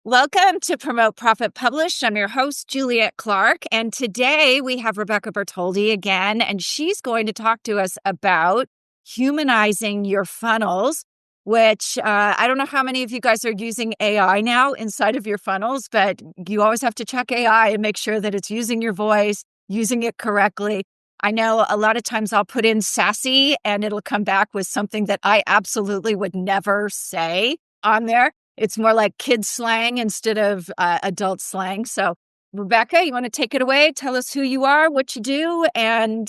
Welcome to Promote, Profit, Publish. I'm your host, Juliet Clark, and today we have Rebecca Bertoldi again, and she's going to talk to us about humanizing your funnels, which I don't know how many of you guys are using AI now inside of your funnels, but you always have to check AI and make sure that it's using your voice, using it correctly. I know a lot of times I'll put in sassy and it'll come back with something that I absolutely would never say on there. It's more like kid slang instead of adult slang. So, Rebecca, you want to take it away? Tell us who you are, what you do, and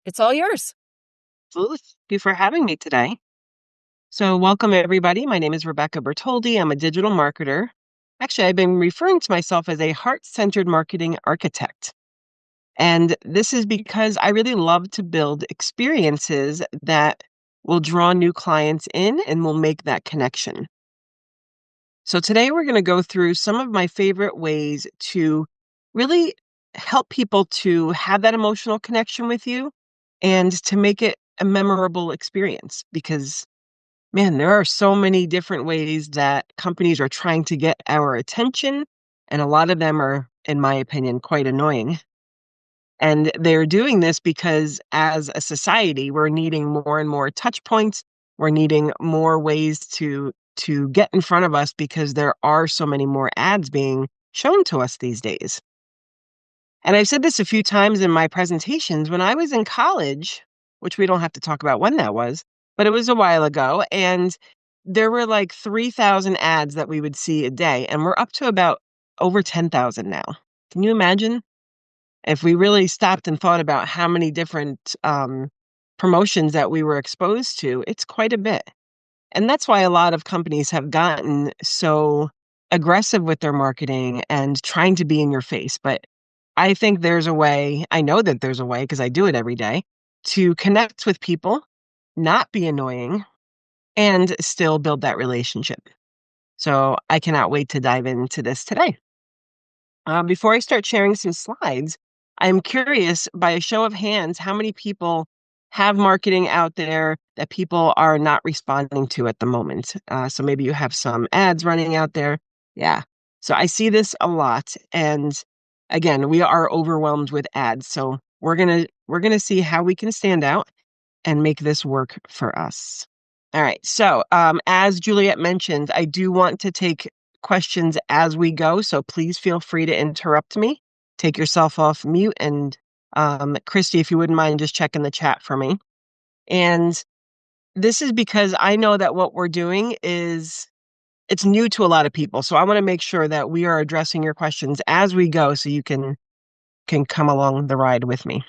it's all yours. Absolutely. Thank you for having me today. So, welcome everybody. My name is Rebecca Bertoldi. I'm a digital marketer. Actually, I've been referring to myself as a heart-centered marketing architect. And this is because I really love to build experiences that will draw new clients in and will make that connection. So today we're going to go through some of my favorite ways to really help people to have that emotional connection with you and to make it a memorable experience. Because, man, there are so many different ways that companies are trying to get our attention, and a lot of them are, in my opinion, quite annoying. And they're doing this because as a society, we're needing more and more touch points. We're needing more ways to get in front of us because there are so many more ads being shown to us these days. And I've said this a few times in my presentations. When I was in college, which we don't have to talk about when that was, but it was a while ago, and there were like 3,000 ads that we would see a day, and we're up to about over 10,000 now. Can you imagine? If we really stopped and thought about how many different promotions that we were exposed to, it's quite a bit. And that's why a lot of companies have gotten so aggressive with their marketing and trying to be in your face. But I think there's a way, I know that there's a way because I do it every day, to connect with people, not be annoying, and still build that relationship. So I cannot wait to dive into this today. Before I start sharing some slides, I'm curious, by a show of hands, how many people have marketing out there that people are not responding to at the moment? So maybe you have some ads running out there. Yeah. So I see this a lot. And again, we are overwhelmed with ads. So we're gonna see how we can stand out and make this work for us. All right. So as Juliet mentioned, I do want to take questions as we go. So please feel free to interrupt me. Take yourself off mute. And Christy, if you wouldn't mind just checking the chat for me. And this is because I know that what we're doing it's new to a lot of people. So I want to make sure that we are addressing your questions as we go so you can come along the ride with me.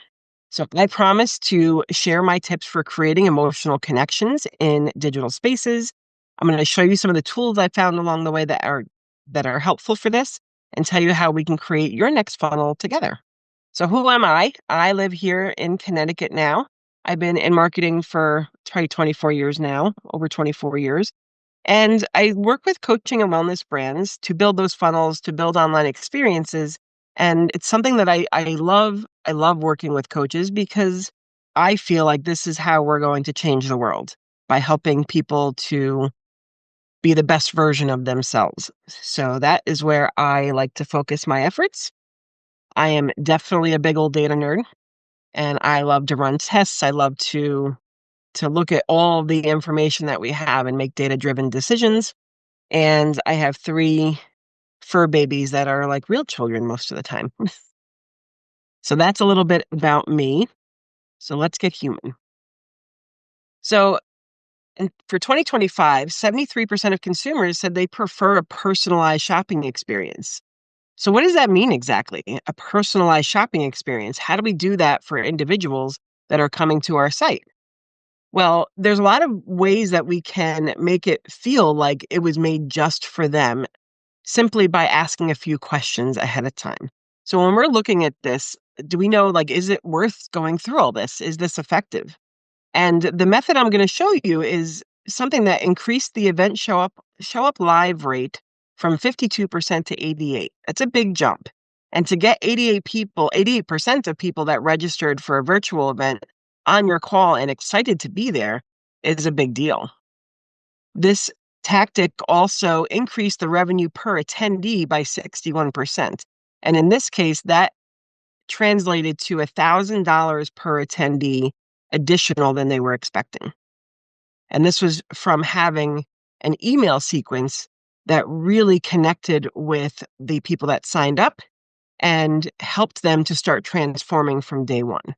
So I promise to share my tips for creating emotional connections in digital spaces. I'm going to show you some of the tools I found along the way that are helpful for this and tell you how we can create your next funnel together. So who am I? I live here in Connecticut now. I've been in marketing for probably 24 years now, over 24 years. And I work with coaching and wellness brands to build those funnels, to build online experiences. And it's something that I love. I love working with coaches because I feel like this is how we're going to change the world, by helping people to be the best version of themselves. So that is where I like to focus my efforts. I am definitely a big old data nerd, and I love to run tests. I love to look at all the information that we have and make data-driven decisions. And I have 3 fur babies that are like real children most of the time. So that's a little bit about me. So let's get human. So for 2025, 73% of consumers said they prefer a personalized shopping experience. So what does that mean exactly? A personalized shopping experience? How do we do that for individuals that are coming to our site? Well, there's a lot of ways that we can make it feel like it was made just for them, simply by asking a few questions ahead of time. So when we're looking at this, do we know, like, is it worth going through all this? Is this effective? And the method I'm going to show you is something that increased the event show up live rate from 52% to 88%. That's a big jump. And to get 88% of people that registered for a virtual event on your call and excited to be there is a big deal. This tactic also increased the revenue per attendee by 61%. And in this case, that translated to $1,000 per attendee additional than they were expecting. And this was from having an email sequence that really connected with the people that signed up and helped them to start transforming from day one.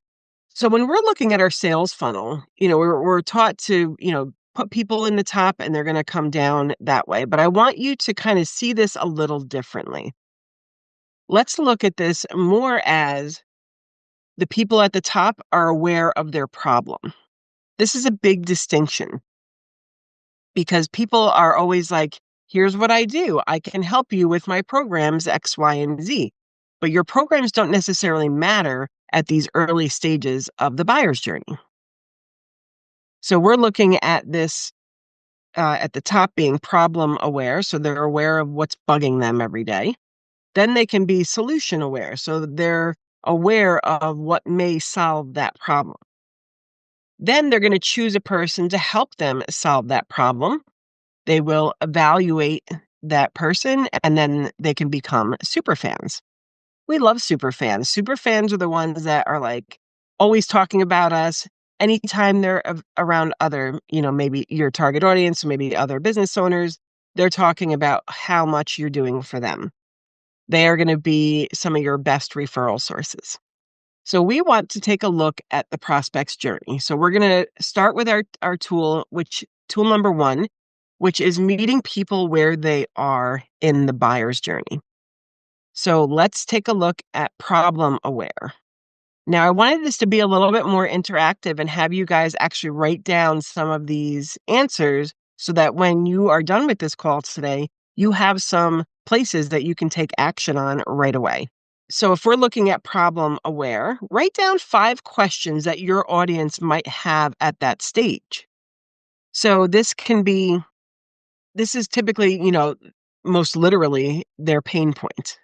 So when we're looking at our sales funnel, we're taught to, put people in the top and they're going to come down that way. But I want you to kind of see this a little differently. Let's look at this more as the people at the top are aware of their problem. This is a big distinction because people are always like, here's what I do. I can help you with my programs X, Y, and Z. But your programs don't necessarily matter at these early stages of the buyer's journey. So we're looking at this at the top being problem aware. So they're aware of what's bugging them every day. Then they can be solution aware. So they're aware of what may solve that problem. Then they're going to choose a person to help them solve that problem. They will evaluate that person and then they can become super fans. We love super fans. Super fans are the ones that are like always talking about us anytime they're around other, maybe your target audience, maybe other business owners. They're talking about how much you're doing for them. They are going to be some of your best referral sources. So we want to take a look at the prospect's journey. So we're going to start with our tool, tool number 1, which is meeting people where they are in the buyer's journey. So let's take a look at problem aware. Now, I wanted this to be a little bit more interactive and have you guys actually write down some of these answers so that when you are done with this call today, you have some places that you can take action on right away. So if we're looking at problem aware, write down 5 questions that your audience might have at that stage. So this is typically, most literally their pain point.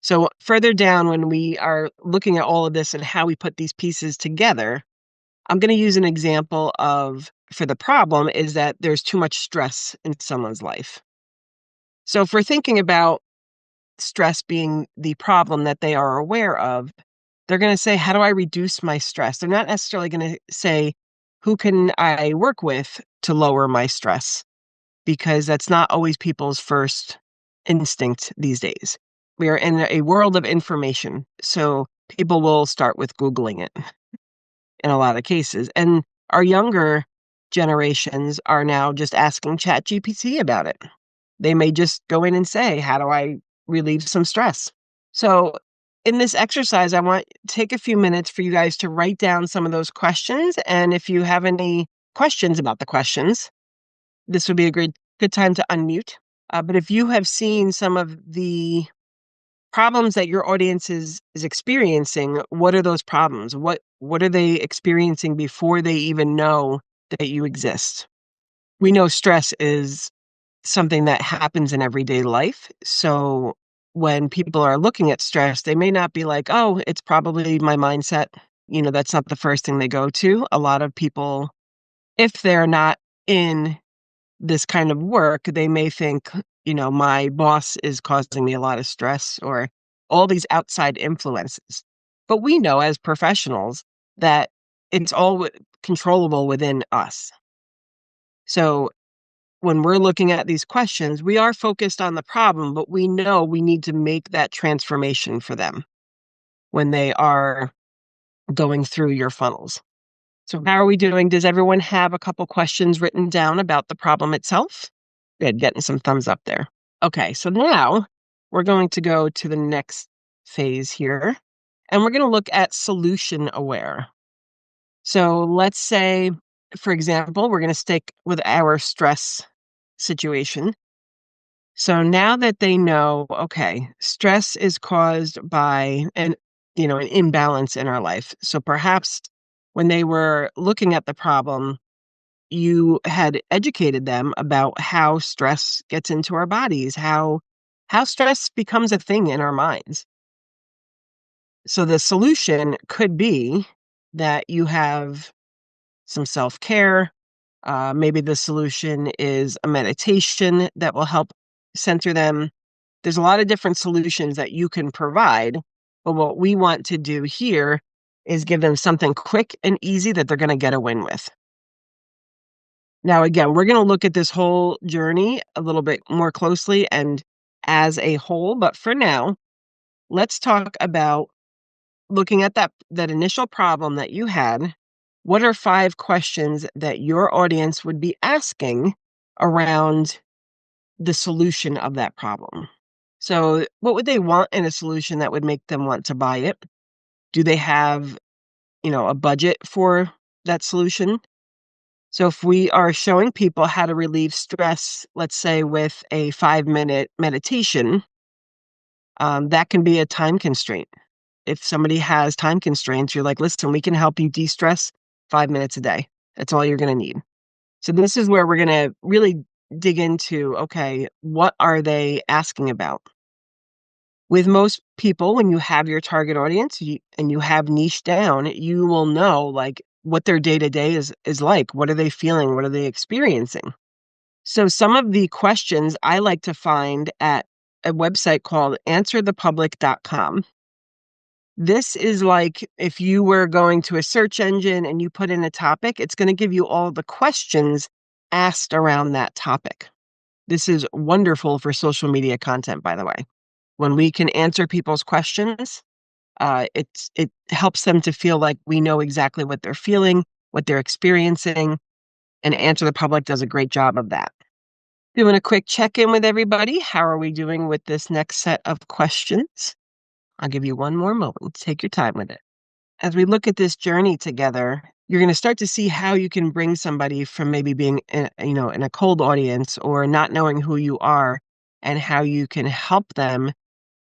So further down, when we are looking at all of this and how we put these pieces together, I'm going to use an example for the problem is that there's too much stress in someone's life. So if we're thinking about stress being the problem that they are aware of, they're going to say, how do I reduce my stress? They're not necessarily going to say, who can I work with to lower my stress? Because that's not always people's first instinct these days. We are in a world of information, so people will start with Googling it in a lot of cases. And our younger generations are now just asking ChatGPT about it. They may just go in and say, how do I relieve some stress? So in this exercise, I want to take a few minutes for you guys to write down some of those questions. And if you have any questions about the questions, this would be a good time to unmute. But if you have seen some of the problems that your audience is experiencing, what are those problems? What are they experiencing before they even know that you exist? We know stress is something that happens in everyday life. So when people are looking at stress, they may not be like, oh, it's probably my mindset. That's not the first thing they go to. A lot of people, if they're not in this kind of work, they may think, my boss is causing me a lot of stress or all these outside influences. But we know as professionals that it's all controllable within us. So when we're looking at these questions, we are focused on the problem, but we know we need to make that transformation for them when they are going through your funnels. So how are we doing? Does everyone have a couple questions written down about the problem itself? Good, getting some thumbs up there. Okay, so now we're going to go to the next phase here, and we're going to look at solution aware. So let's say, for example, we're going to stick with our stress situation. So now that they know, okay, stress is caused by an imbalance in our life. So perhaps when they were looking at the problem, you had educated them about how stress gets into our bodies, how stress becomes a thing in our minds. So the solution could be that you have some self-care, Maybe the solution is a meditation that will help center them. There's a lot of different solutions that you can provide, but what we want to do here is give them something quick and easy that they're going to get a win with. Now, again, we're going to look at this whole journey a little bit more closely and as a whole, but for now, let's talk about looking at that initial problem that you had. What are 5 questions that your audience would be asking around the solution of that problem? So, what would they want in a solution that would make them want to buy it? Do they have, a budget for that solution? So, if we are showing people how to relieve stress, let's say with a 5-minute meditation, that can be a time constraint. If somebody has time constraints, you're like, listen, we can help you de-stress 5 minutes a day. That's all you're going to need. So this is where we're going to really dig into, okay, what are they asking about? With most people, when you have your target audience and you have niche down, you will know like what their day-to-day is like. What are they feeling? What are they experiencing? So some of the questions I like to find at a website called answerthepublic.com. This is like if you were going to a search engine and you put in a topic, it's going to give you all the questions asked around that topic. This is wonderful for social media content, by the way. When we can answer people's questions, it helps them to feel like we know exactly what they're feeling, what they're experiencing, and Answer the Public does a great job of that. Doing a quick check-in with everybody. How are we doing with this next set of questions? I'll give you one more moment. Take your time with it. As we look at this journey together, you're going to start to see how you can bring somebody from maybe being, in a cold audience or not knowing who you are, and how you can help them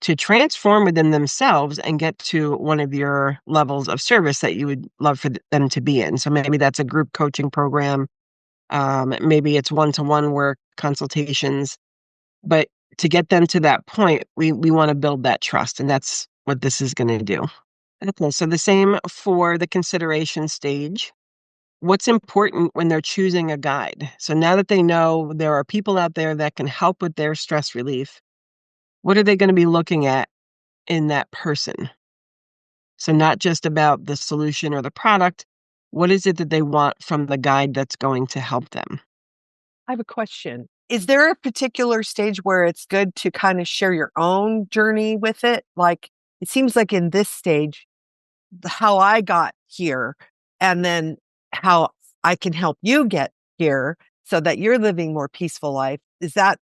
to transform within themselves and get to one of your levels of service that you would love for them to be in. So maybe that's a group coaching program. Maybe it's one-to-one work, consultations. But to get them to that point, we want to build that trust, and that's what this is going to do. Okay, so the same for the consideration stage. What's important when they're choosing a guide? So now that they know there are people out there that can help with their stress relief, what are they going to be looking at in that person? So not just about the solution or the product, what is it that they want from the guide that's going to help them? I have a question. Is there a particular stage where it's good to kind of share your own journey with it? Like, it seems like in this stage, how I got here, and then how I can help you get here so that you're living more peaceful life. Is that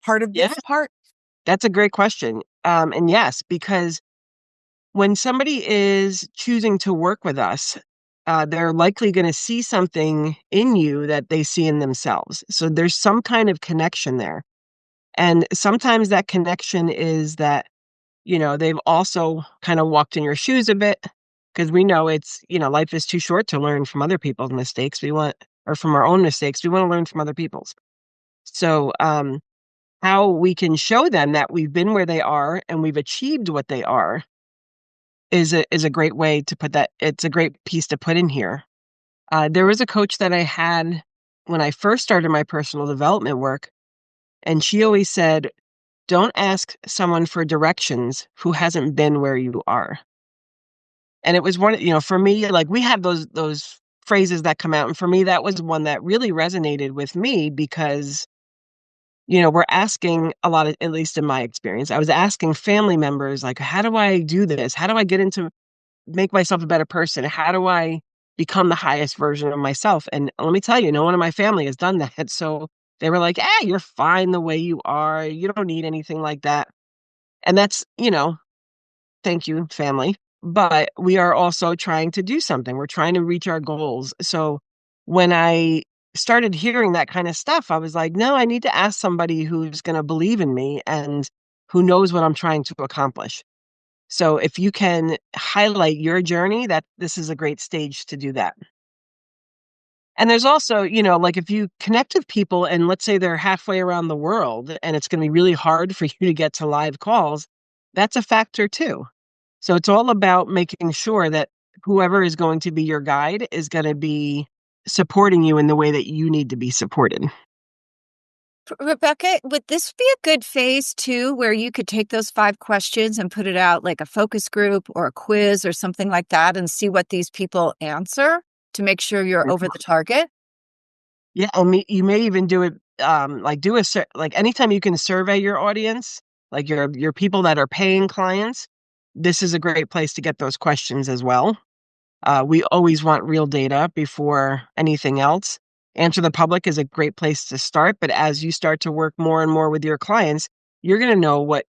part of Yeah, this part? that's a great question. And yes, because when somebody is choosing to work with us, they're likely going to see something in you that they see in themselves. So there's some kind of connection there. And sometimes that connection is that, they've also kind of walked in your shoes a bit, because we know life is too short to learn from other people's mistakes. Or from our own mistakes. We want to learn from other people's. So, how we can show them that we've been where they are and we've achieved what they are is a great way to put that. It's a great piece to put in here. There was a coach that I had when I first started my personal development work, and she always said, "Don't ask someone for directions who hasn't been where you are." And it was for me, like we have those phrases that come out, and for me, that was one that really resonated with me because we're asking a lot of, at least in my experience, I was asking family members, like, how do I do this? How do I get into make myself a better person? How do I become the highest version of myself? And let me tell you, no one in my family has done that. So they were like, hey, you're fine the way you are. You don't need anything like that. And that's, thank you, family. But we are also trying to do something. We're trying to reach our goals. So when I started hearing that kind of stuff, I was like, no, I need to ask somebody who's going to believe in me and who knows what I'm trying to accomplish. So if you can highlight your journey, that this is a great stage to do that. And there's also, like if you connect with people and let's say they're halfway around the world and it's going to be really hard for you to get to live calls, that's a factor too. So it's all about making sure that whoever is going to be your guide is going to be supporting you in the way that you need to be supported. Rebecca, would this be a good phase too, where you could take those 5 questions and put it out like a focus group or a quiz or something like that and see what these people answer to make sure you're over the target? Yeah, you may even do it, like like anytime you can survey your audience, like your people that are paying clients, this is a great place to get those questions as well. We always want real data before anything else. Answer the Public is a great place to start, but as you start to work more and more with your clients, you're going to know what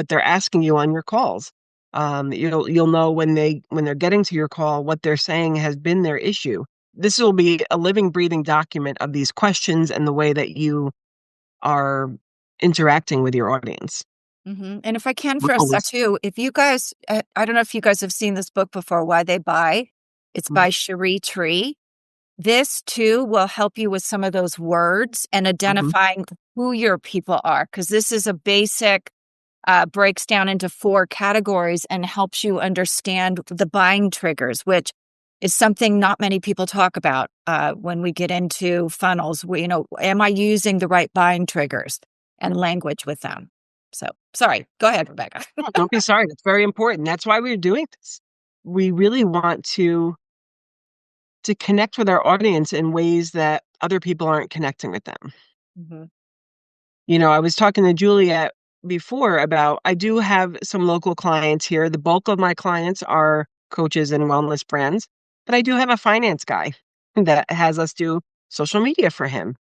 they're asking you on your calls. You'll know when they're getting to your call what they're saying has been their issue. This will be a living, breathing document of these questions and the way that you are interacting with your audience. And if I can We for a sec always too, if you guys, I don't know if you guys have seen this book before, Why They Buy. It's by Cherie Tree. This too will help you with some of those words and Mhm. identifying who your people are, because this is a basic, breaks down into 4 categories and helps you understand the buying triggers, which is something not many people talk about when we get into funnels. Am I using the right buying triggers and language with them? So, sorry, go ahead, Rebecca. Yeah, don't be sorry. That's very important. That's why we're doing this. We really want to connect with our audience in ways that other people aren't connecting with them. Mhm. I was talking to Juliet before about I do have some local clients here. The bulk of my clients are coaches and wellness brands, but I do have a finance guy that has us do social media for him.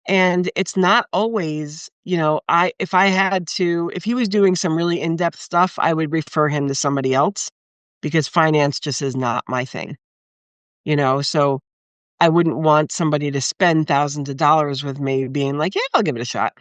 And it's not always, if he was doing some really in-depth stuff, I would refer him to somebody else because finance just is not my thing, so I wouldn't want somebody to spend thousands of dollars with me being like, yeah, I'll give it a shot.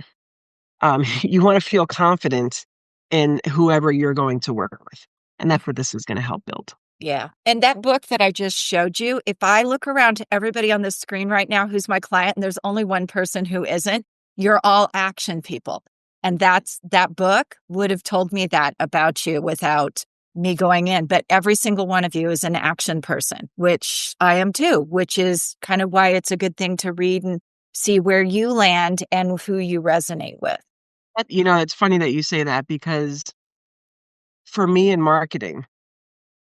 You want to feel confident in whoever you're going to work with. And that's what this is going to help build. Yeah. And that book that I just showed you, if I look around to everybody on the screen right now who's my client, and there's only one person who isn't, you're all action people. And that book would have told me that about you without me going in. But every single one of you is an action person, which I am too, which is kind of why it's a good thing to read and see where you land and who you resonate with. It's funny that you say that because for me in marketing,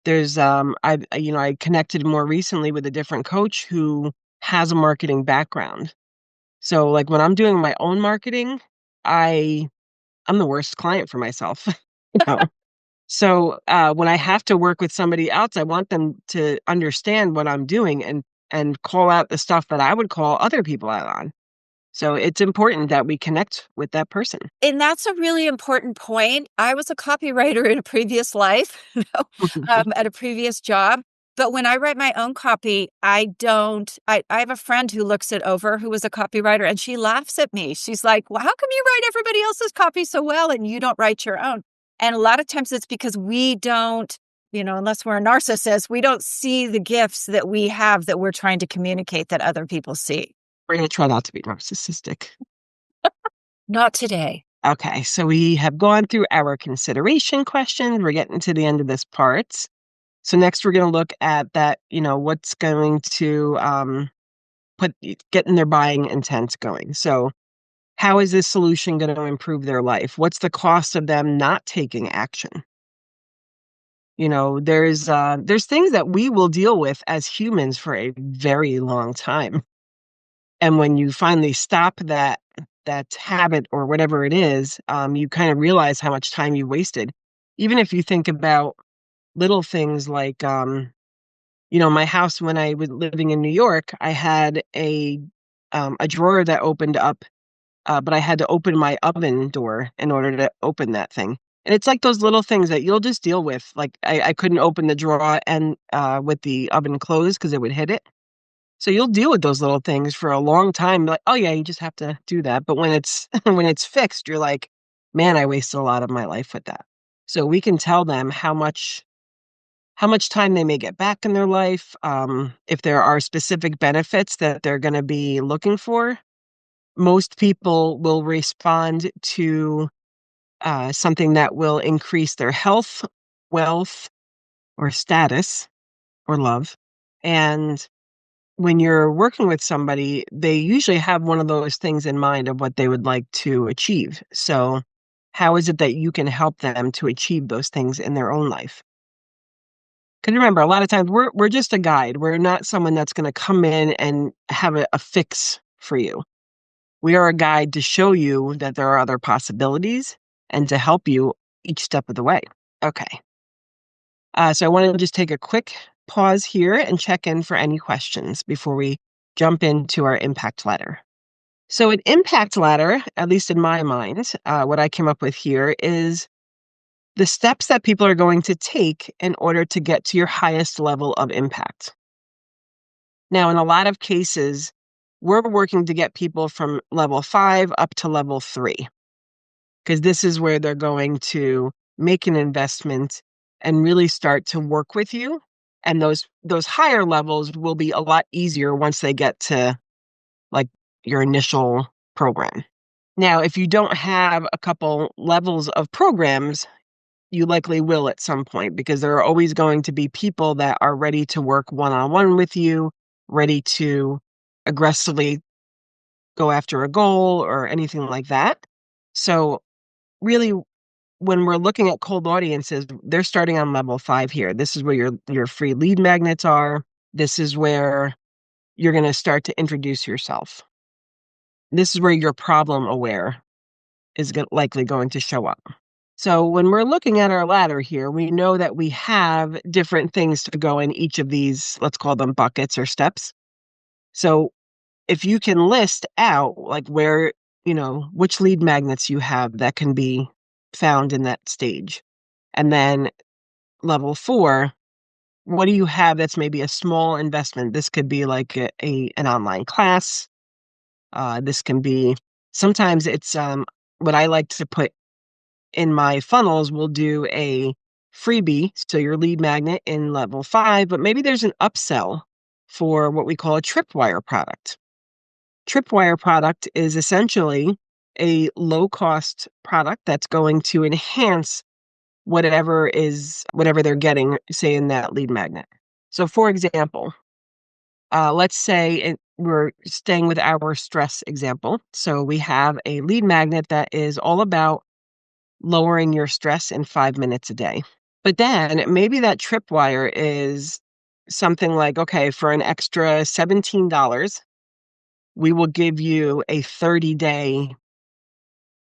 there's I connected more recently with a different coach who has a marketing background. So like when I'm doing my own marketing, I'm the worst client for myself. you know. So when I have to work with somebody else, I want them to understand what I'm doing and call out the stuff that I would call other people out on. So it's important that we connect with that person. And that's a really important point. I was a copywriter in a previous life, at a previous job. But when I write my own copy, I don't. I have a friend who looks it over who was a copywriter, and she laughs at me. She's like, well, how come you write everybody else's copy so well and you don't write your own? And a lot of times it's because we don't, unless we're a narcissist, we don't see the gifts that we have that we're trying to communicate that other people see. We're going to try not to be narcissistic. Not today. Okay, so we have gone through our consideration questions. We're getting to the end of this part. So next we're going to look at that, what's going to getting their buying intent going. So how is this solution going to improve their life? What's the cost of them not taking action? There's things that we will deal with as humans for a very long time. And when you finally stop that habit or whatever it is, you kind of realize how much time you wasted. Even if you think about little things like, my house when I was living in New York, I had a drawer that opened up, but I had to open my oven door in order to open that thing. And it's like those little things that you'll just deal with. Like I couldn't open the drawer and with the oven closed because it would hit it. So you'll deal with those little things for a long time. Like, oh yeah, you just have to do that. But when it's when it's fixed, you're like, man, I wasted a lot of my life with that. So we can tell them how much time they may get back in their life, if there are specific benefits that they're going to be looking for. Most people will respond to something that will increase their health, wealth, or status, or love. And when you're working with somebody, they usually have one of those things in mind of what they would like to achieve. So how is it that you can help them to achieve those things in their own life? Because remember, a lot of times we're just a guide. We're not someone that's going to come in and have a fix for you. We are a guide to show you that there are other possibilities and to help you each step of the way. Okay. So I want to just take a quick pause here and check in for any questions before we jump into our impact ladder. So an impact ladder, at least in my mind, what I came up with here is the steps that people are going to take in order to get to your highest level of impact. Now, in a lot of cases, we're working to get people from level 5 up to level 3, because this is where they're going to make an investment and really start to work with you. And those higher levels will be a lot easier once they get to like your initial program. Now, if you don't have a couple levels of programs, you likely will at some point, because there are always going to be people that are ready to work one-on-one with you, ready to aggressively go after a goal or anything like that. So really, when we're looking at cold audiences, they're starting on level 5 here. This is where your free lead magnets are. This is where you're going to start to introduce yourself. This is where your problem aware is likely going to show up. So when we're looking at our ladder here, we know that we have different things to go in each of these, let's call them buckets or steps. So if you can list out like where, which lead magnets you have that can be found in that stage. And then level 4, what do you have that's maybe a small investment? This could be like an online class. This can be, sometimes it's what I like to put in my funnels, we'll do a freebie, so your lead magnet in level 5, but maybe there's an upsell for what we call a tripwire product. Tripwire product is essentially a low-cost product that's going to enhance whatever they're getting, say, in that lead magnet. So for example, let's say we're staying with our stress example. So we have a lead magnet that is all about lowering your stress in 5 minutes a day. But then maybe that tripwire is something like, okay, for an extra $17, we will give you a 30-day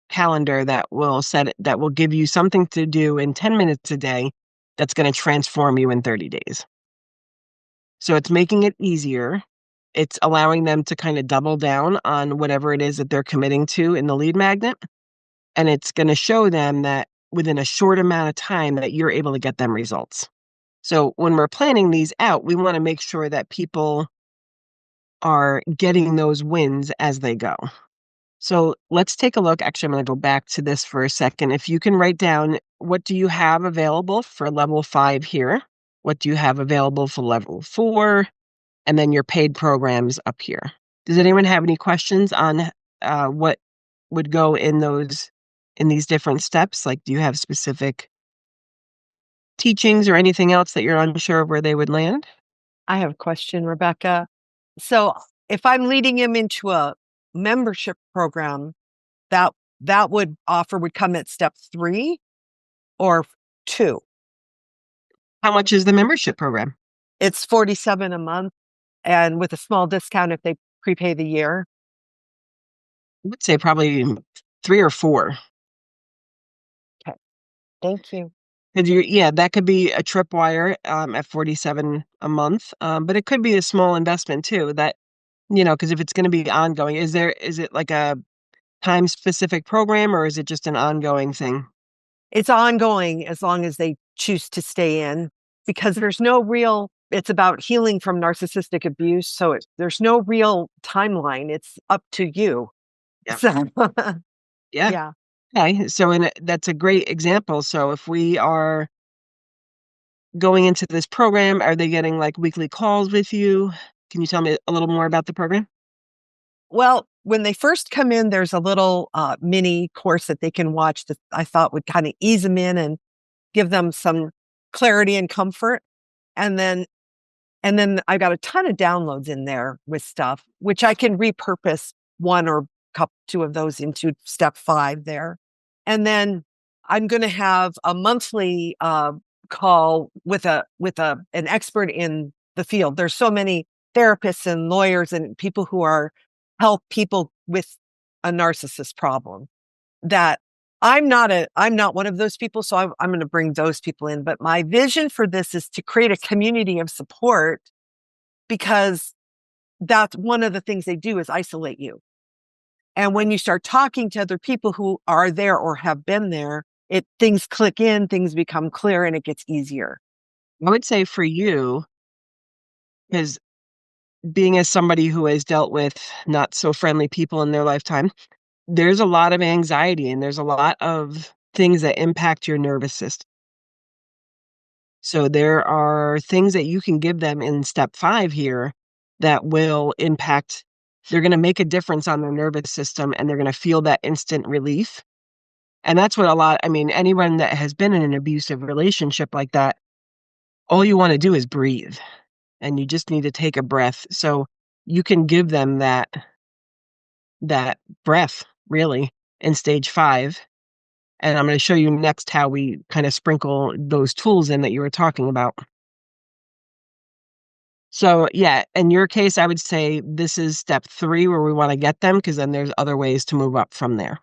calendar that will give you something to do in 10 minutes a day that's going to transform you in 30 days. So it's making it easier. It's allowing them to kind of double down on whatever it is that they're committing to in the lead magnet. And it's going to show them that within a short amount of time that you're able to get them results. So when we're planning these out, we want to make sure that people are getting those wins as they go. So let's take a look. Actually, I'm going to go back to this for a second. If you can write down, what do you have available for level 5 here? What do you have available for level 4? And then your paid programs up here. Does anyone have any questions on what would go in these different steps? Like, do you have specific teachings or anything else that you're unsure of where they would land? I have a question, Rebecca. So if I'm leading him into a membership program, that would come at step 3 or 2? How much is the membership program? It's $47 a month, and with a small discount if they prepay the year. I would say probably 3 or 4. Okay, thank you. That could be a tripwire at $47 a month, but it could be a small investment too. That because if it's going to be ongoing, is it like a time specific program, or is it just an ongoing thing? It's ongoing as long as they choose to stay in, because it's about healing from narcissistic abuse. So there's no real timeline. It's up to you. Yeah. So, Yeah. yeah. Okay. So that's a great example. So if we are going into this program, are they getting like weekly calls with you? Can you tell me a little more about the program? Well, when they first come in, there's a little mini course that they can watch that I thought would kind of ease them in and give them some clarity and comfort. And then And then I got a ton of downloads in there with stuff, which I can repurpose one or two of those into step 5 there. And then I'm going to have a monthly call with an expert in the field. There's so many therapists and lawyers and people who help people with a narcissist problem that I'm not one of those people. So I'm going to bring those people in. But my vision for this is to create a community of support, because that's one of the things they do is isolate you. And when you start talking to other people who are there or have been there, things click in, things become clear, and it gets easier. I would say for you, because being as somebody who has dealt with not so friendly people in their lifetime, there's a lot of anxiety and there's a lot of things that impact your nervous system. So there are things that you can give them in step 5 here that will impact, they're going to make a difference on their nervous system, and they're going to feel that instant relief. And that's what anyone that has been in an abusive relationship like that, all you want to do is breathe, and you just need to take a breath. So you can give them that breath really in stage 5. And I'm going to show you next how we kind of sprinkle those tools in that you were talking about. So yeah, in your case, I would say this is step 3 where we want to get them, because then there's other ways to move up from there.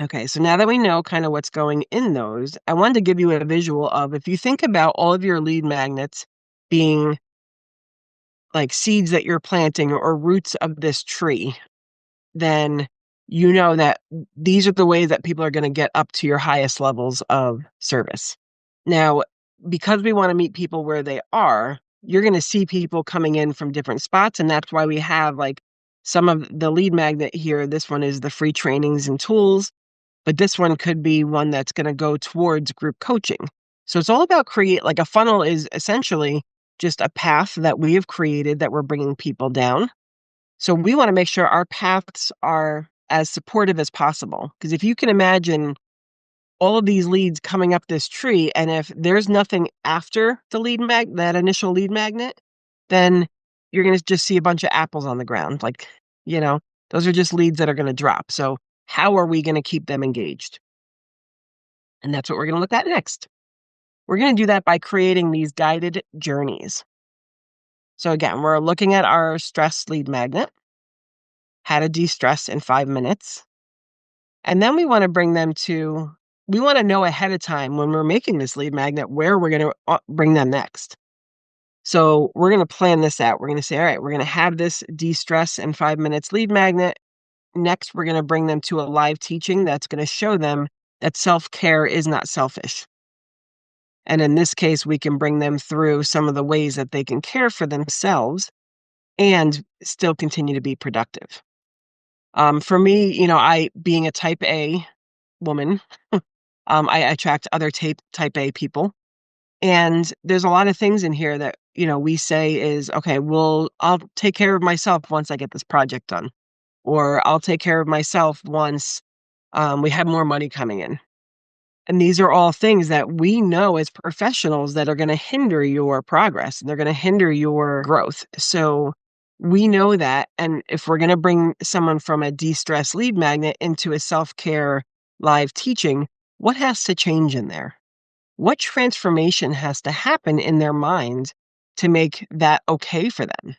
Okay, so now that we know kind of what's going in those, I wanted to give you a visual of, if you think about all of your lead magnets being like seeds that you're planting or roots of this tree, then you know that these are the ways that people are going to get up to your highest levels of service. Now, because we want to meet people where they are, you're going to see people coming in from different spots. And that's why we have like some of the lead magnet here. This one is the free trainings and tools, but this one could be one that's going to go towards group coaching. So it's all about like a funnel is essentially just a path that we have created that we're bringing people down. So we want to make sure our paths are as supportive as possible. Because if you can imagine all of these leads coming up this tree, and if there's nothing after the that initial lead magnet, then you're going to just see a bunch of apples on the ground. Like, those are just leads that are going to drop. So how are we going to keep them engaged? And that's what we're going to look at next. We're going to do that by creating these guided journeys. So again, we're looking at our stress lead magnet, how to de-stress in 5 minutes. And then we want to we want to know ahead of time when we're making this lead magnet where we're going to bring them next. So we're going to plan this out. We're going to say, all right, we're going to have this de-stress in 5 minutes lead magnet. Next, we're going to bring them to a live teaching that's going to show them that self-care is not selfish. And in this case, we can bring them through some of the ways that they can care for themselves and still continue to be productive. For me, I, being a type A woman, I attract other type A people. And there's a lot of things in here that, we say is, okay, I'll take care of myself once I get this project done. Or I'll take care of myself once we have more money coming in. And these are all things that we know as professionals that are going to hinder your progress, and they're going to hinder your growth. So we know that. And if we're going to bring someone from a de-stress lead magnet into a self-care live teaching, what has to change in there? What transformation has to happen in their mind to make that okay for them?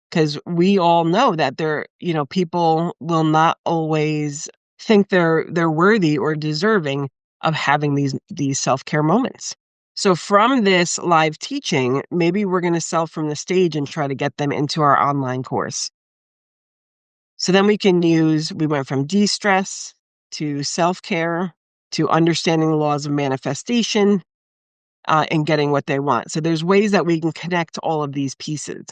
Because we all know that people will not always think they're worthy or deserving of having these self-care moments. So from this live teaching, maybe we're going to sell from the stage and try to get them into our online course. So then we went from de-stress to self-care to understanding the laws of manifestation and getting what they want. So there's ways that we can connect all of these pieces.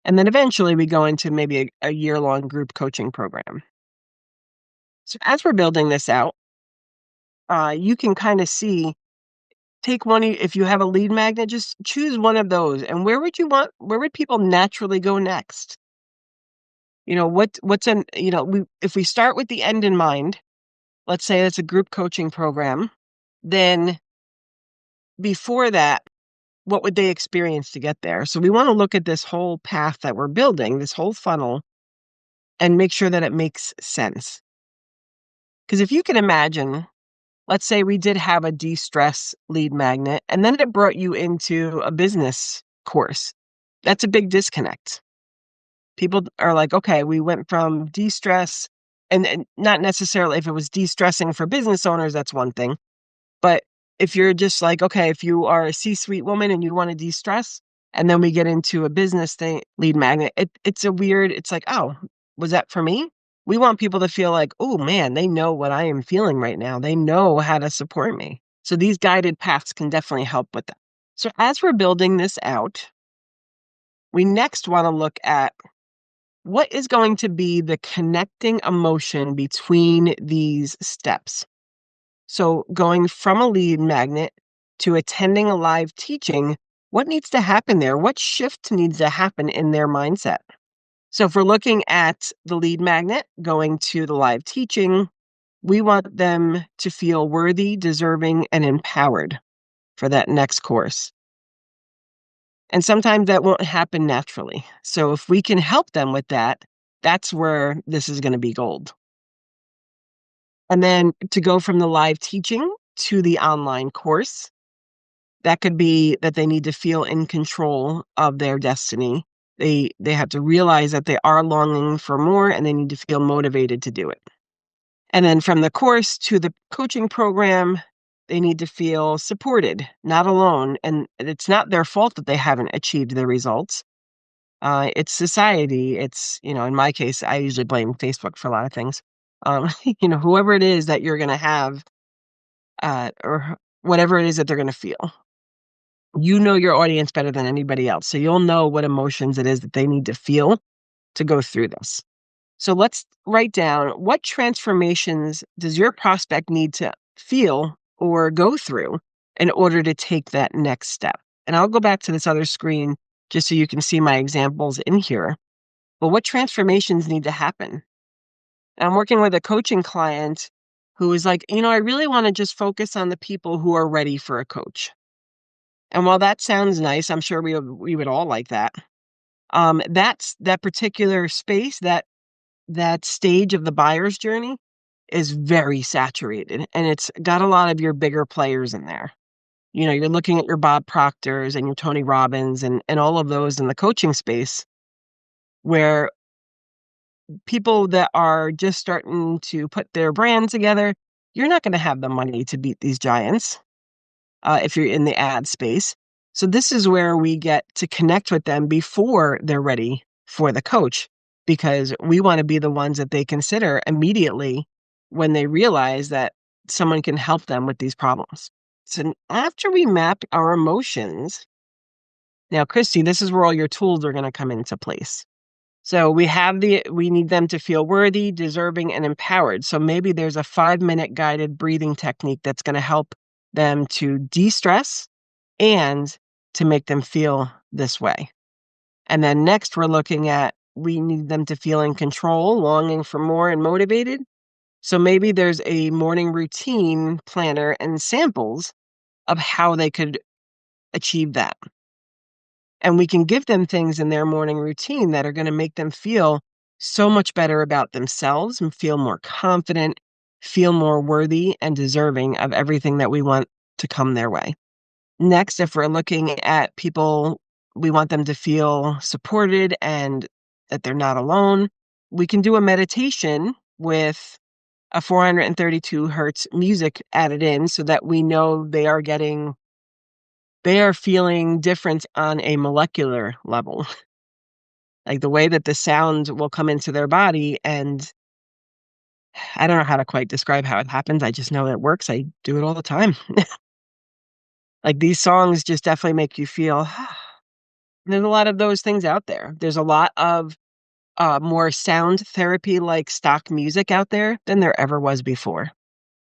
And then eventually we go into maybe a year-long group coaching program. So as we're building this out, you can kind of take one, if you have a lead magnet, just choose one of those. And where would people naturally go next? If we start with the end in mind, let's say it's a group coaching program, then before that, what would they experience to get there? So we want to look at this whole path that we're building, this whole funnel, and make sure that it makes sense. Because if you can imagine, let's say we did have a de-stress lead magnet, and then it brought you into a business course. That's a big disconnect. People are like, okay, we went from de-stress, and not necessarily if it was de-stressing for business owners, that's one thing. But if you're just like, okay, if you are a C-suite woman and you want to de-stress, and then we get into a business thing, lead magnet, it's like, oh, was that for me? We want people to feel like, oh man, they know what I am feeling right now. They know how to support me. So these guided paths can definitely help with that. So as we're building this out, we next want to look at what is going to be the connecting emotion between these steps. So going from a lead magnet to attending a live teaching, what needs to happen there? What shift needs to happen in their mindset? So if we're looking at the lead magnet going to the live teaching, we want them to feel worthy, deserving, and empowered for that next course. And sometimes that won't happen naturally. So if we can help them with that, that's where this is going to be gold. And then to go from the live teaching to the online course, that could be that they need to feel in control of their destiny. They have to realize that they are longing for more and they need to feel motivated to do it. And then from the course to the coaching program, they need to feel supported, not alone. And it's not their fault that they haven't achieved their results. It's society. It's, in my case, I usually blame Facebook for a lot of things. Whoever it is that you're going to have, or whatever it is that they're going to feel. You know your audience better than anybody else. So you'll know what emotions it is that they need to feel to go through this. So let's write down, what transformations does your prospect need to feel or go through in order to take that next step? And I'll go back to this other screen just so you can see my examples in here. But what transformations need to happen? I'm working with a coaching client who is like, I really want to just focus on the people who are ready for a coach. And while that sounds nice, I'm sure we would all like that. That's that particular space, that stage of the buyer's journey is very saturated, and it's got a lot of your bigger players in there. You're looking at your Bob Proctors and your Tony Robbins and all of those in the coaching space, where people that are just starting to put their brand together, you're not going to have the money to beat these giants if you're in the ad space. So this is where we get to connect with them before they're ready for the coach, because we want to be the ones that they consider immediately when they realize that someone can help them with these problems. So after we map our emotions, now, Christy, this is where all your tools are going to come into place. So we need them to feel worthy, deserving, and empowered. So maybe there's a 5-minute guided breathing technique that's going to help them to de-stress and to make them feel this way. And then next, we're looking at, we need them to feel in control, longing for more, and motivated. So maybe there's a morning routine planner and samples of how they could achieve that. And we can give them things in their morning routine that are going to make them feel so much better about themselves and feel more confident, feel more worthy and deserving of everything that we want to come their way. Next, if we're looking at people, we want them to feel supported and that they're not alone. We can do a meditation with a 432 hertz music added in so that we know they are feeling different on a molecular level. Like the way that the sound will come into their body. And I don't know how to quite describe how it happens. I just know it works. I do it all the time. Like these songs just definitely make you feel, there's a lot of those things out there. There's a lot of more sound therapy like stock music out there than there ever was before.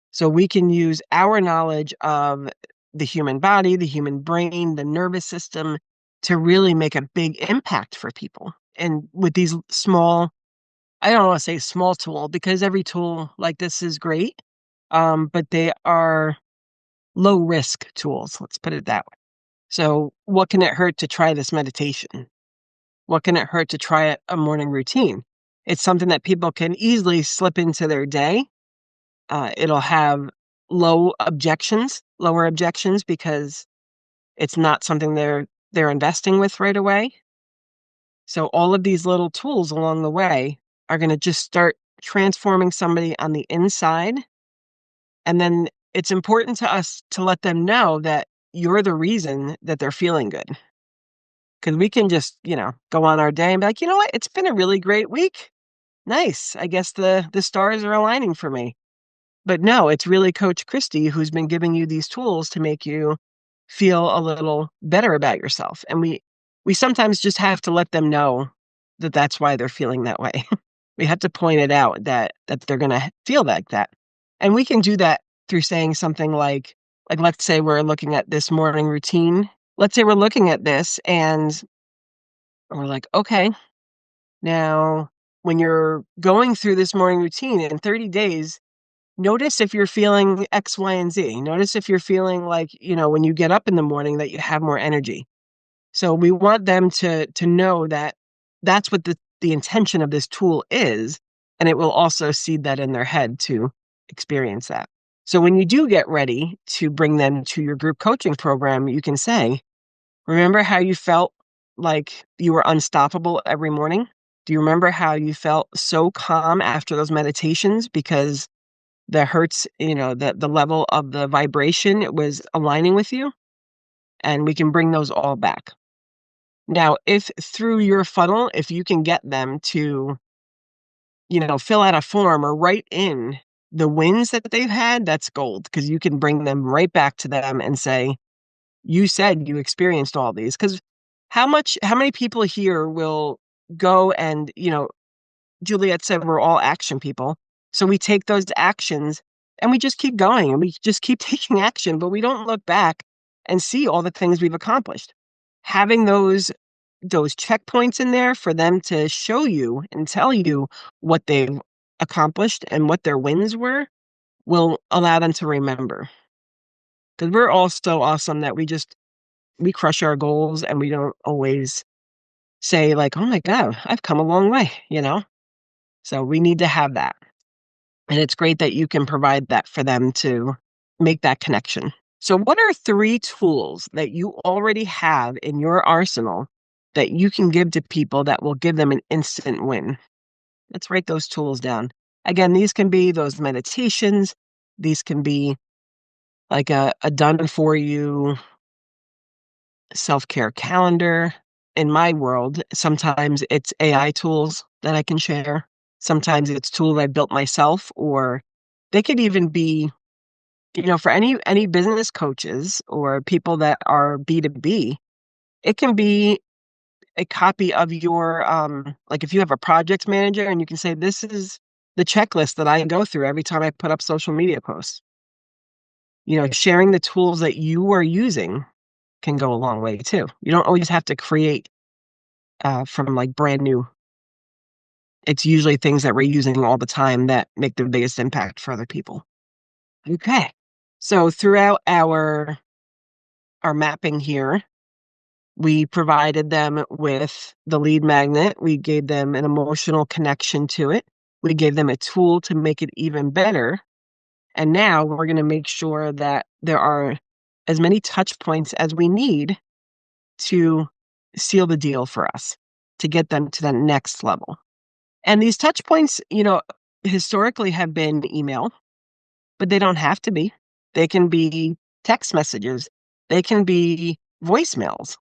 So we can use our knowledge of the human body, the human brain, the nervous system to really make a big impact for people. And with these small, I don't want to say small tool because every tool like this is great, but they are low risk tools. Let's put it that way. So what can it hurt to try this meditation? What can it hurt to try a morning routine? It's something that people can easily slip into their day. It'll have lower objections because it's not something they're investing with right away. So all of these little tools along the way are going to just start transforming somebody on the inside. And then it's important to us to let them know that you're the reason that they're feeling good. Because we can just, go on our day and be like, you know what? It's been a really great week. Nice. I guess the stars are aligning for me. But no, it's really Coach Christy who's been giving you these tools to make you feel a little better about yourself. And we sometimes just have to let them know that that's why they're feeling that way. We have to point it out that they're going to feel like that. And we can do that through saying something like let's say we're looking at this morning routine. Let's say we're looking at this and we're like, okay, now when you're going through this morning routine in 30 days, notice if you're feeling X, Y, and Z. Notice if you're feeling like, when you get up in the morning that you have more energy. So we want them to know that that's what the intention of this tool is, and it will also seed that in their head to experience that. So when you do get ready to bring them to your group coaching program, you can say, remember how you felt like you were unstoppable every morning? Do you remember how you felt so calm after those meditations because the hertz, the level of the vibration, it was aligning with you? And we can bring those all back. Now, if through your funnel, if you can get them to, fill out a form or write in the wins that they've had, that's gold, because you can bring them right back to them and say, you said you experienced all these. Because how many people here will go and, Juliet said we're all action people. So we take those actions and we just keep going and we just keep taking action, but we don't look back and see all the things we've accomplished. Having those checkpoints in there for them to show you and tell you what they've accomplished and what their wins were will allow them to remember. Because we're all so awesome that we crush our goals and we don't always say like, oh my God, I've come a long way, So we need to have that. And it's great that you can provide that for them to make that connection. So what are 3 tools that you already have in your arsenal that you can give to people that will give them an instant win? Let's write those tools down. Again, these can be those meditations. These can be like a done for you self-care calendar. In my world, sometimes it's AI tools that I can share. Sometimes it's tools I built myself, or they could even be, for any business coaches or people that are B2B, it can be a copy of your, like if you have a project manager and you can say, this is the checklist that I go through every time I put up social media posts. Sharing the tools that you are using can go a long way too. You don't always have to create from like brand new. It's usually things that we're using all the time that make the biggest impact for other people. Okay. So throughout our mapping here, we provided them with the lead magnet. We gave them an emotional connection to it. We gave them a tool to make it even better. And now we're going to make sure that there are as many touch points as we need to seal the deal for us, to get them to the next level. And these touch points, historically have been email, but they don't have to be. They can be text messages. They can be voicemails.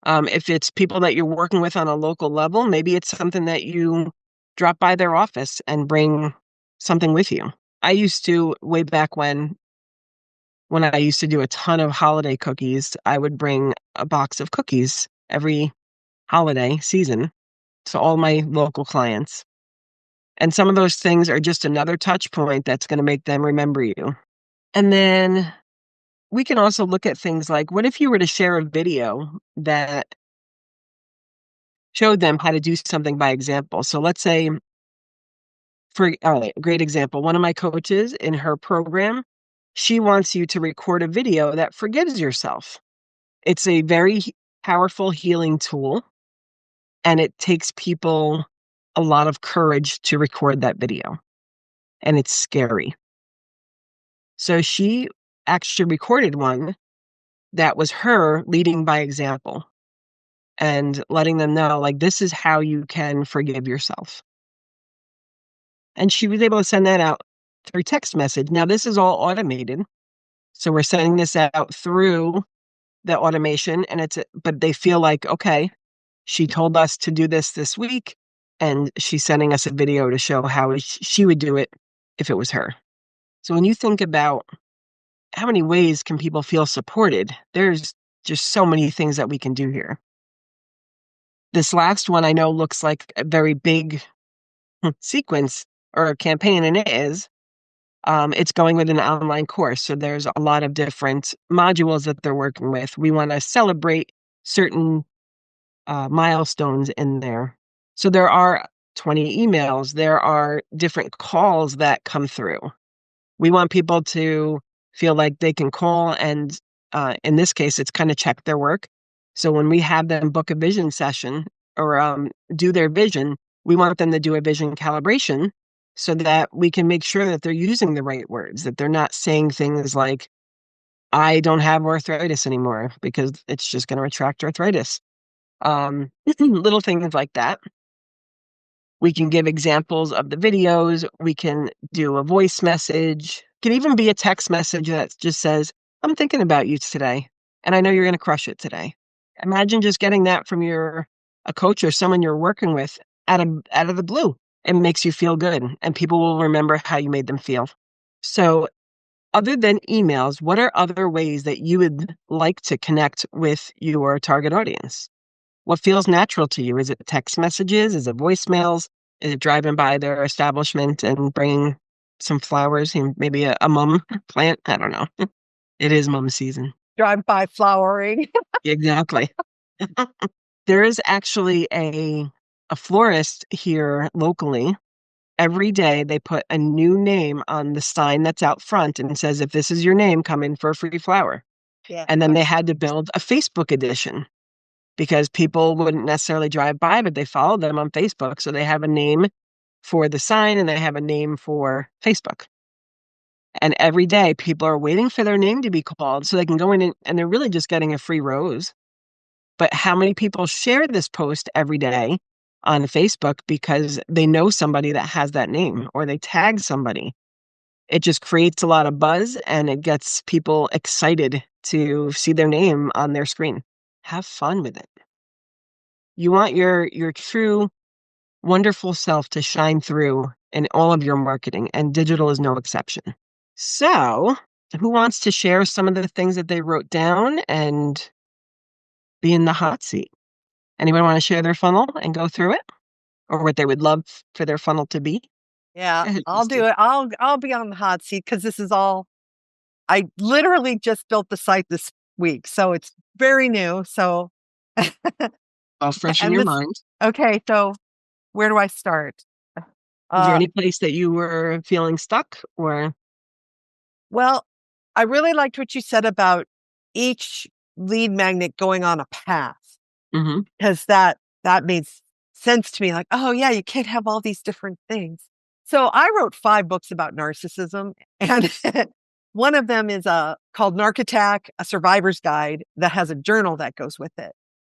If it's people that you're working with on a local level, maybe it's something that you drop by their office and bring something with you. I used to, way back when I used to do a ton of holiday cookies, I would bring a box of cookies every holiday season to all my local clients. And some of those things are just another touch point that's going to make them remember you. And then we can also look at things like, what if you were to share a video that showed them how to do something by example? So let's say, a great example, one of my coaches in her program, she wants you to record a video that forgives yourself. It's a very powerful healing tool, and it takes people a lot of courage to record that video, and it's scary. So she actually recorded one that was her leading by example and letting them know, like, this is how you can forgive yourself. And she was able to send that out through text message. Now, this is all automated. So we're sending this out through the automation, and but they feel like, okay, she told us to do this week, and she's sending us a video to show how she would do it if it was her. So when you think about how many ways can people feel supported, there's just so many things that we can do here. This last one I know looks like a very big sequence or a campaign, and it is. It's going with an online course, so there's a lot of different modules that they're working with. We want to celebrate certain milestones in there. So there are 20 emails, there are different calls that come through. We want people to feel like they can call and, in this case, it's kind of check their work. So when we have them book a vision session or do their vision, we want them to do a vision calibration so that we can make sure that they're using the right words, that they're not saying things like, I don't have arthritis anymore, because it's just going to attract arthritis. Little things like that. We can give examples of the videos. We can do a voice message. It can even be a text message that just says, I'm thinking about you today, and I know you're going to crush it today. Imagine just getting that from a coach or someone you're working with out of the blue. It makes you feel good, and people will remember how you made them feel. So other than emails, what are other ways that you would like to connect with your target audience? What feels natural to you? Is it text messages? Is it voicemails? Is it driving by their establishment and bringing some flowers and maybe a mum plant? I don't know. It is mum season. Drive by flowering. Exactly. There is actually a florist here locally. Every day they put a new name on the sign that's out front and it says, if this is your name, come in for a free flower. Yeah. And then they had to build a Facebook edition because people wouldn't necessarily drive by, but they follow them on Facebook. So they have a name for the sign and they have a name for Facebook. And every day people are waiting for their name to be called so they can go in and they're really just getting a free rose. But how many people share this post every day on Facebook because they know somebody that has that name or they tag somebody? It just creates a lot of buzz and it gets people excited to see their name on their screen. Have fun with it. You want your true, wonderful self to shine through in all of your marketing, and digital is no exception. So, who wants to share some of the things that they wrote down and be in the hot seat? Anyone want to share their funnel and go through it, or what they would love for their funnel to be? Yeah, I'll do it. I'll be on the hot seat because this is all. I literally just built the site this week, so it's very new. So, All fresh in your mind. Okay, so where do I start? Is there any place that you were feeling stuck, or? Well, I really liked what you said about each lead magnet going on a path, because that made sense to me. Like, oh yeah, you can't have all these different things. So I wrote 5 books about narcissism, and one of them is called Narcissistic, a survivor's guide that has a journal that goes with it.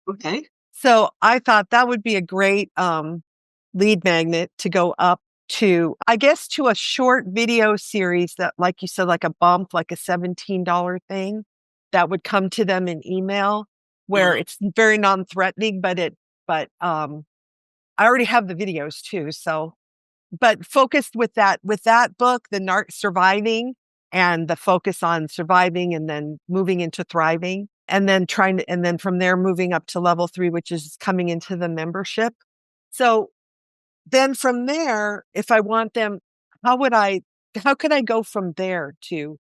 Okay. So I thought that would be a great lead magnet to go up to, I guess, to a short video series that, like you said, like a bump, like a $17 thing that would come to them in email, where it's very non-threatening, but I already have the videos too. So, but focused with that book, the surviving, and the focus on surviving and then moving into thriving, and then and then from there moving up to level 3, which is coming into the membership. So then from there, if I want them, how could I go from there to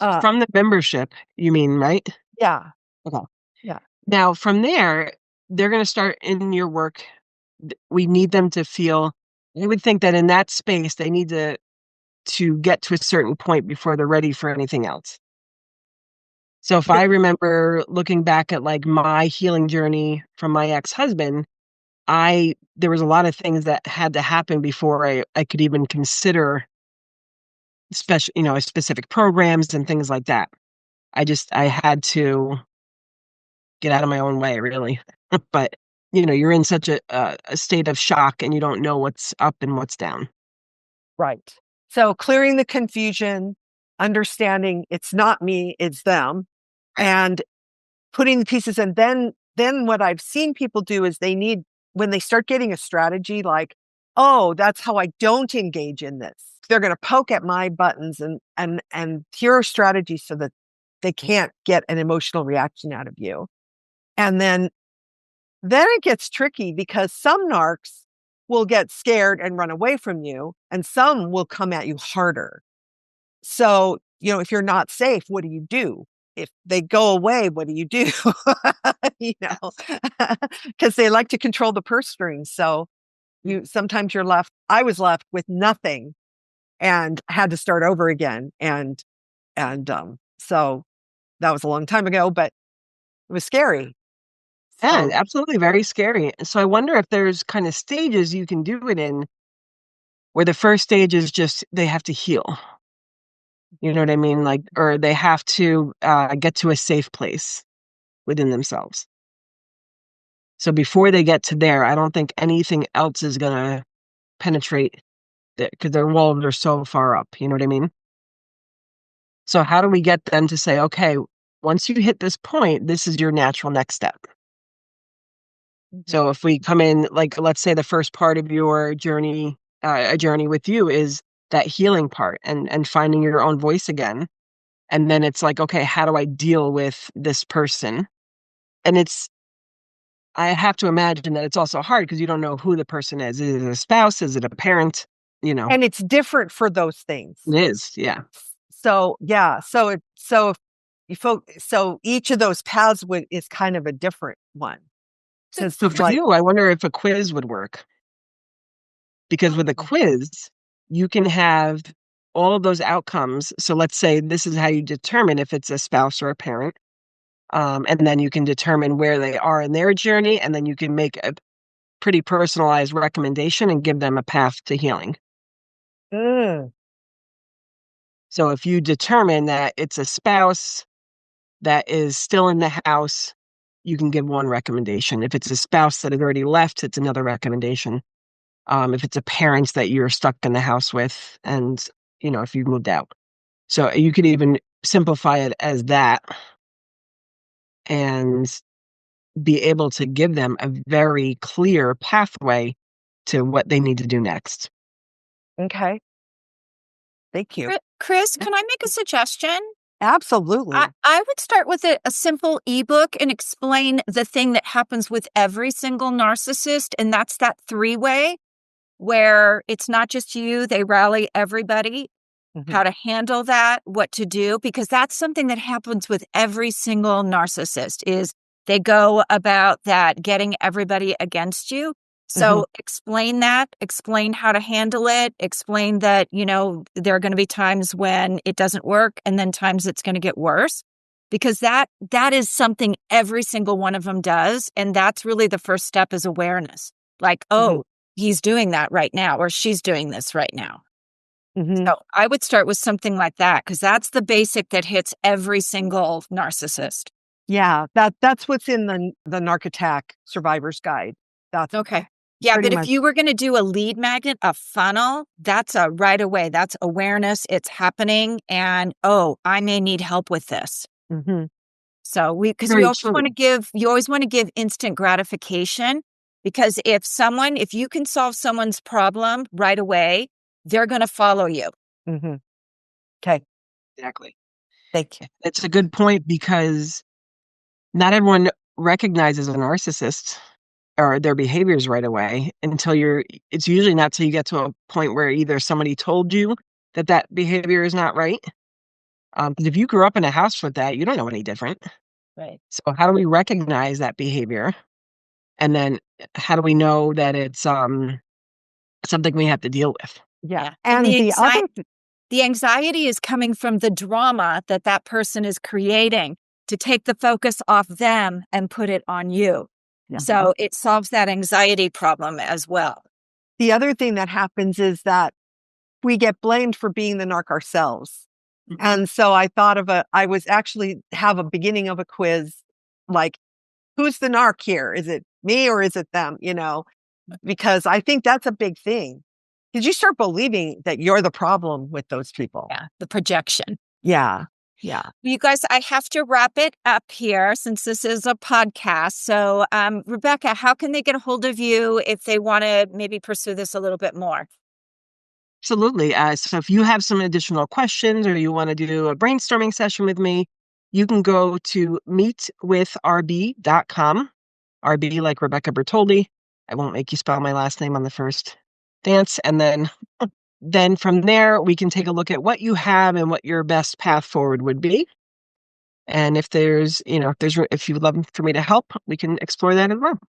from the membership, you mean, right? Yeah. Okay. Yeah. Now from there, they're going to start in your work. We need them to feel, I would think that in that space, they need to get to a certain point before they're ready for anything else. So if I remember looking back at like my healing journey from my ex-husband, there was a lot of things that had to happen before I could even consider specific programs and things like that. I had to get out of my own way, really. But you're in such a state of shock and you don't know what's up and what's down. Right. So clearing the confusion, understanding it's not me, it's them, and putting the pieces. And then what I've seen people do is when they start getting a strategy like, oh, that's how I don't engage in this. They're going to poke at my buttons and here are strategies so that they can't get an emotional reaction out of you. And then it gets tricky because some narcs will get scared and run away from you, and some will come at you harder. So, if you're not safe, what do you do? If they go away, what do you do? Because they like to control the purse strings. So sometimes I was left with nothing and had to start over again. And so that was a long time ago, but it was scary. Yeah, absolutely. Very scary. So I wonder if there's kind of stages you can do it in where the first stage is just they have to heal. You know what I mean? Like, or they have to get to a safe place within themselves. So before they get to there, I don't think anything else is going to penetrate because their walls are so far up. You know what I mean? So how do we get them to say, okay, once you hit this point, this is your natural next step? So if we come in, like, let's say the first part of your journey, a journey with you is that healing part and finding your own voice again. And then it's like, okay, how do I deal with this person? And I have to imagine that it's also hard because you don't know who the person is. Is it a spouse? Is it a parent? And it's different for those things. It is. Yeah. So, yeah. So each of those paths is kind of a different one. So for you, I wonder if a quiz would work. Because with a quiz, you can have all of those outcomes. So let's say this is how you determine if it's a spouse or a parent. And then you can determine where they are in their journey. And then you can make a pretty personalized recommendation and give them a path to healing. So if you determine that it's a spouse that is still in the house, you can give one recommendation. If it's a spouse that has already left, it's another recommendation. If it's a parent that you're stuck in the house with and, if you moved out. So you could even simplify it as that and be able to give them a very clear pathway to what they need to do next. Okay. Thank you. Chris, can I make a suggestion? Absolutely. I would start with a simple ebook and explain the thing that happens with every single narcissist. And that's that 3-way where it's not just you, they rally everybody, how to handle that, what to do, because that's something that happens with every single narcissist is they go about that getting everybody against you. So explain that, explain how to handle it, explain that, there are going to be times when it doesn't work and then times it's going to get worse, because that is something every single one of them does. And that's really the first step is awareness. Like, oh, he's doing that right now, or she's doing this right now. So I would start with something like that, because that's the basic that hits every single narcissist. Yeah, that's what's in the Narc Attack Survivor's Guide. That's okay. Yeah, but if you were going to do a lead magnet, a funnel, that's a right away. That's awareness. It's happening. And, I may need help with this. So because you always want to give instant gratification, because if you can solve someone's problem right away, they're going to follow you. Okay. Exactly. Thank you. It's a good point because not everyone recognizes a narcissist or their behaviors right away it's usually not till you get to a point where either somebody told you that behavior is not right. Because if you grew up in a house with that, you don't know any different. Right. So how do we recognize that behavior? And then how do we know that it's something we have to deal with? Yeah. And the anxiety is coming from the drama that person is creating. to take the focus off them and put it on you. Yeah. So it solves that anxiety problem as well. The other thing that happens is that we get blamed for being the narc ourselves. And so I thought I was actually have a beginning of a quiz, like, who's the narc here? Is it me or is it them? Because I think that's a big thing. Did you start believing that you're the problem with those people? Yeah, the projection. Yeah. Yeah. You guys, I have to wrap it up here since this is a podcast. So, Rebecca, how can they get a hold of you if they want to maybe pursue this a little bit more? Absolutely. So if you have some additional questions or you want to do a brainstorming session with me, you can go to meetwithrb.com. RB like Rebecca Bertoldi. I won't make you spell my last name on the first dance. And then from there, we can take a look at what you have and what your best path forward would be. And if if you would love for me to help, we can explore that as well.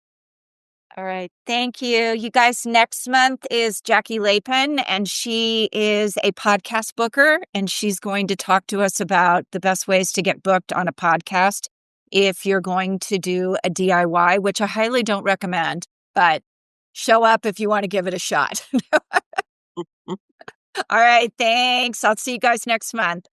All right. Thank you. You guys, next month is Jackie Lapin, and she is a podcast booker, and she's going to talk to us about the best ways to get booked on a podcast if you're going to do a DIY, which I highly don't recommend, but show up if you want to give it a shot. All right. Thanks. I'll see you guys next month.